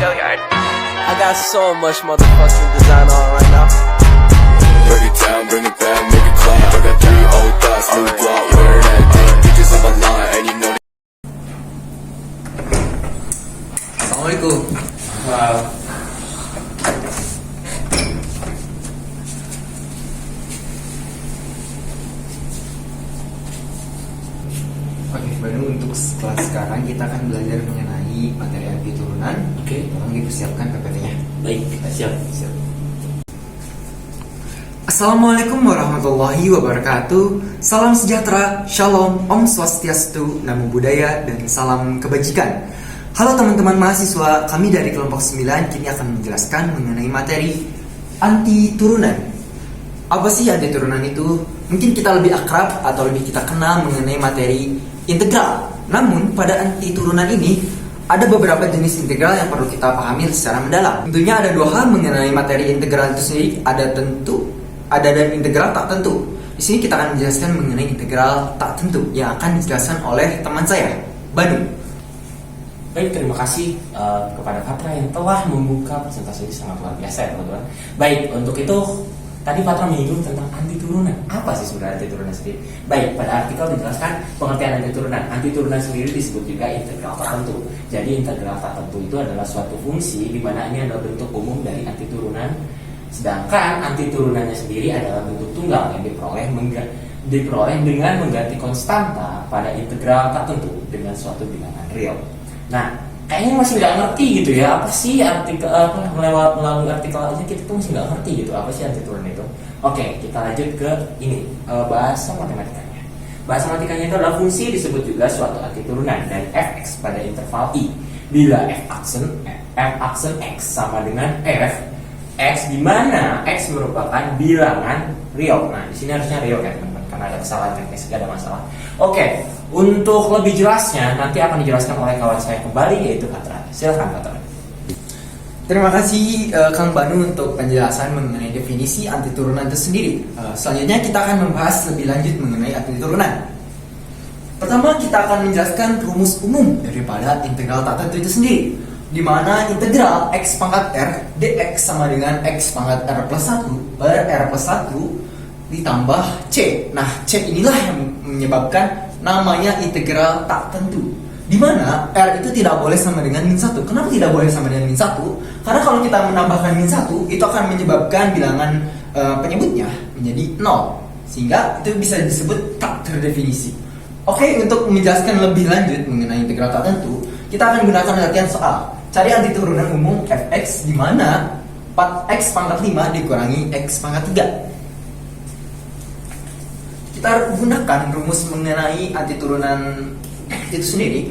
I got so much motherfucking design on right now. Break it down, bring it back, make it clap. I got 3 old thoughts, new block, where that thing. Bitches on my line, and you know. Assalamualaikum. Oke, baru untuk kelas sekarang kita akan belajar mengenai materi anti turunan. Oke. Tolong dipersiapkan PPT-nya. Baik, siap. Assalamualaikum warahmatullahi wabarakatuh. Salam sejahtera, shalom, om swastiastu, namo buddhaya, dan salam kebajikan. Halo teman-teman mahasiswa, kami dari kelompok 9 kini akan menjelaskan mengenai materi anti turunan. Apa sih anti turunan itu? Mungkin kita lebih akrab atau lebih kita kenal mengenai materi integral. Namun pada anti turunan ini ada beberapa jenis integral yang perlu kita pahami secara mendalam. Tentunya ada 2 hal mengenai materi integral itu sendiri, ada dan integral tak tentu. Di sini kita akan menjelaskan mengenai integral tak tentu yang akan dijelaskan oleh teman saya, Banu. Baik, terima kasih kepada Fatra yang telah membuka presentasi ini, sangat luar biasa ya teman-teman. Baik, untuk itu tadi Fatra menyinggung tentang anti turunan. Apa sih sebenarnya anti turunan sendiri? Baik, pada artikel dijelaskan pengertian anti turunan. Anti turunan sendiri disebut juga integral tak tentu. Jadi integral tak tentu itu adalah suatu fungsi di mana ini adalah bentuk umum dari anti turunan. Sedangkan anti turunannya sendiri adalah bentuk tunggal yang diperoleh dengan mengganti konstanta pada integral tak tentu dengan suatu bilangan real. Nah, kayaknya masih nggak ngerti gitu ya, apa sih artikel melalui artikel aja kita tuh masih nggak ngerti gitu apa sih anti turunan itu. Oke, kita lanjut ke ini, bahasa matematikanya. Bahasa matematikanya itu adalah fungsi disebut juga suatu anti turunan dari fx pada interval i bila f aksen x sama dengan f x di mana x merupakan bilangan real. Nah, di sini harusnya real kan teman-teman, karena ada kesalahan teknis, gak ada masalah. Oke, untuk lebih jelasnya nanti akan dijelaskan oleh kawan saya kembali, yaitu Fatra. Silakan Fatra. Terima kasih Kang Banu untuk penjelasan mengenai definisi anti turunan itu sendiri. Selanjutnya kita akan membahas lebih lanjut mengenai anti turunan. Pertama kita akan menjelaskan rumus umum daripada integral tak tentu itu sendiri, di mana integral x pangkat r dx sama dengan x pangkat r plus 1 per r plus 1 ditambah c. Nah, c inilah yang menyebabkan namanya integral tak tentu, di mana r itu tidak boleh sama dengan min 1. Kenapa tidak boleh sama dengan min 1? Karena kalau kita menambahkan min 1 itu akan menyebabkan bilangan penyebutnya menjadi 0, sehingga itu bisa disebut tak terdefinisi. Oke, untuk menjelaskan lebih lanjut mengenai integral tak tentu, kita akan gunakan latihan soal. Cari anti turunan umum fx di mana 4x pangkat 5 dikurangi x pangkat 3. Kita gunakan rumus mengenai anti turunan itu sendiri,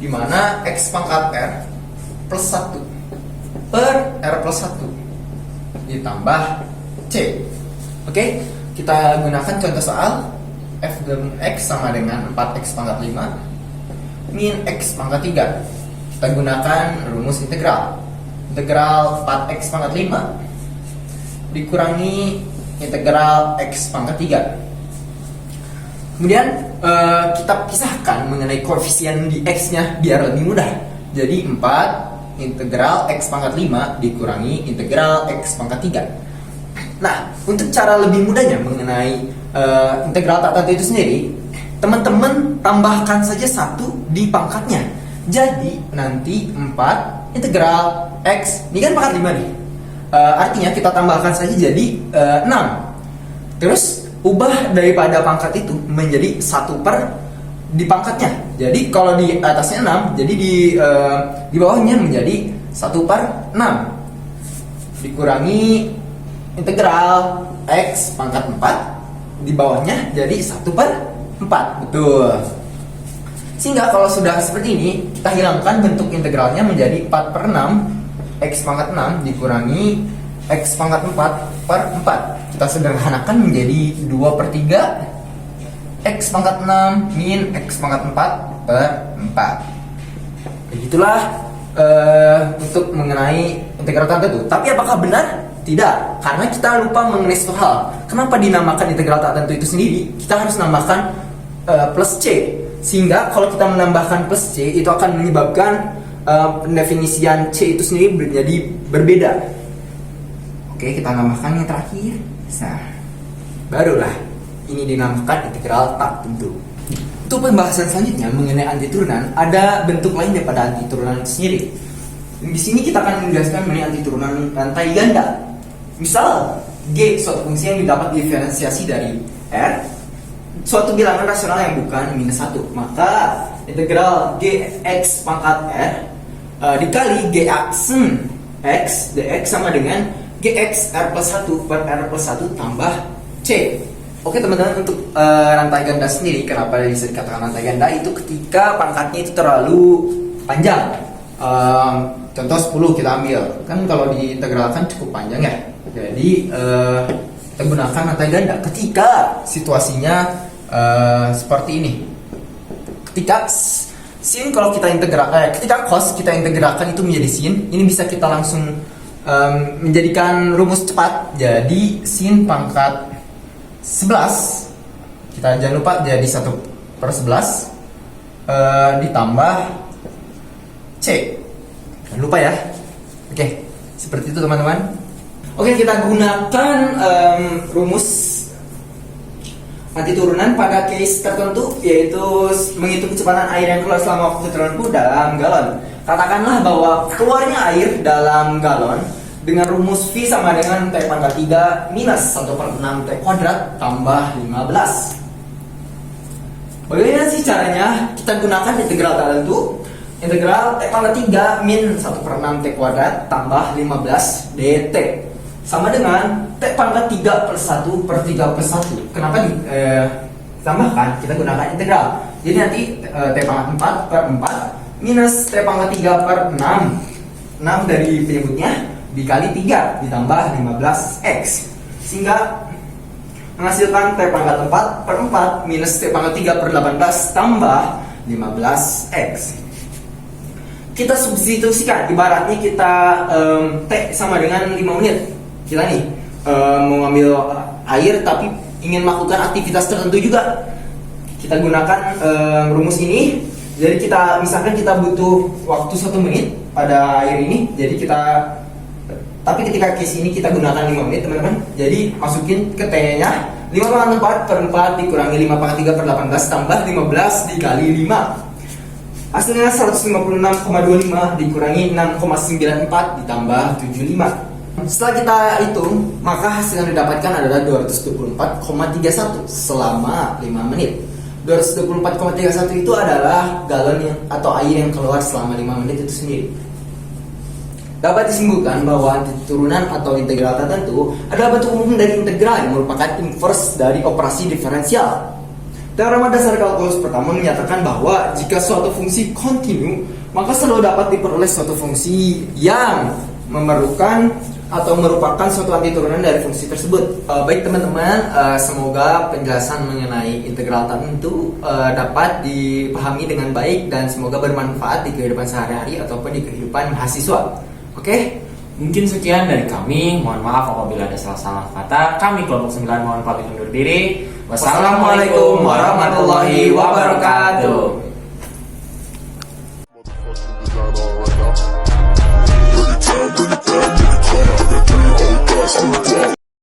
di mana x pangkat r plus 1 per r plus 1 ditambah c. Oke, kita gunakan contoh soal. F dan x sama dengan 4x pangkat 5 min x pangkat 3. Kita gunakan rumus integral. Integral 4x pangkat 5 dikurangi integral x pangkat 3. Kemudian kita pisahkan mengenai koefisien di x-nya biar lebih mudah. Jadi 4 integral x pangkat 5 dikurangi integral x pangkat 3. Nah, untuk cara lebih mudahnya mengenai integral tak tentu itu sendiri, teman-teman tambahkan saja 1 di pangkatnya. Jadi nanti 4 integral x, ini kan pangkat 5 nih, artinya kita tambahkan saja jadi 6. Terus ubah daripada pangkat itu menjadi 1 per di pangkatnya. Jadi kalau di atasnya 6, jadi di bawahnya menjadi 1 per 6 dikurangi integral x pangkat 4 di bawahnya jadi 1 per 4. Betul. Sehingga kalau sudah seperti ini, kita hilangkan bentuk integralnya menjadi 4 per 6 x pangkat 6 dikurangi x pangkat 4 per 4. Kita sederhanakan menjadi 2 per 3 x pangkat 6 min x pangkat 4 per 4. Begitulah untuk mengenai integral tak tentu. Tapi apakah benar? Tidak, karena kita lupa mengenai satu hal. Kenapa dinamakan integral tak tentu itu sendiri? Kita harus menambahkan plus c. Sehingga kalau kita menambahkan plus c, itu akan menyebabkan pendefinisian C itu sendiri menjadi berbeda. Oke, kita namakan yang terakhir. Nah, barulah ini dinamakan integral tak tentu. Untuk pembahasan selanjutnya mengenai antiturunan, ada bentuk lain daripada antiturunan itu sendiri. Di sini kita akan menjelaskan mengenai antiturunan rantai ganda. Misal G suatu fungsi yang didapat diferensiasi dari R, suatu bilangan rasional yang bukan -1, maka integral Gx pangkat R dikali Gx X dx sama dengan Gx R plus 1 per R plus 1 tambah C. Oke teman-teman, untuk rantai ganda sendiri, kenapa bisa dikatakan rantai ganda? Itu ketika pangkatnya itu terlalu panjang. Contoh 10 kita ambil, kan kalau diintegralkan cukup panjang ya. Jadi kita gunakan rantai ganda ketika situasinya seperti ini. Ketika sin kalau kita ketika cos kita integralkan itu menjadi sin, ini bisa kita langsung menjadikan rumus cepat. Jadi sin pangkat 11, kita jangan lupa jadi 1/11 ditambah C, jangan lupa ya. Oke, seperti itu teman-teman. Oke, kita gunakan rumus antiturunan pada case tertentu, yaitu menghitung kecepatan air yang keluar selama waktu tertentu dalam galon. Katakanlah bahwa keluarnya air dalam galon dengan rumus V sama dengan T pangkat 3 minus 1/6 T kuadrat tambah 15. Bagaimana sih caranya? Kita gunakan integral tertentu. Integral T pangkat 3 min 1/6 T kuadrat tambah 15 dt sama dengan T pangkat 3/1/3/1. Kenapa ditambahkan? Kita gunakan integral. Jadi nanti T pangkat 4/4 minus T pangkat 3/6, 6 dari penyebutnya, dikali 3 ditambah 15x, sehingga menghasilkan T pangkat 4/4 minus T pangkat 3/18 tambah 15x. Kita substitusikan, ibaratnya kita T sama dengan 5 menit. Kita nih mau ngambil air tapi ingin melakukan aktivitas tertentu juga. Kita gunakan rumus ini. Jadi misalkan kita butuh waktu 1 menit pada air ini. Jadi tapi ketika case ini kita gunakan 5 menit teman-teman. Jadi masukin ke T-nya 5/4/4 dikurangi 5/3/18 tambah 15 dikali 5. Hasilnya 156,25 dikurangi 6,94 ditambah 75. Setelah kita hitung, maka hasil yang didapatkan adalah 224,31 selama 5 menit. 224,31 itu adalah galon atau air yang keluar selama 5 menit itu sendiri. Dapat disimpulkan bahwa antiturunan atau integral tertentu adalah bentuk umum dari integral yang merupakan inverse dari operasi diferensial. Teorema dasar kalkulus pertama menyatakan bahwa jika suatu fungsi kontinu, maka selalu dapat diperoleh suatu fungsi yang memerlukan atau merupakan suatu antiturunan dari fungsi tersebut. Baik teman-teman, semoga penjelasan mengenai integral tertentu dapat dipahami dengan baik dan semoga bermanfaat di kehidupan sehari-hari ataupun di kehidupan mahasiswa. Oke, Mungkin sekian dari kami. Mohon maaf apabila ada salah-salah kata. Kami kelompok 9 mohon pamit undur diri. Wassalamualaikum warahmatullahi wabarakatuh. Bring it down, bring it down, bring it down. I got 3 old thoughts, new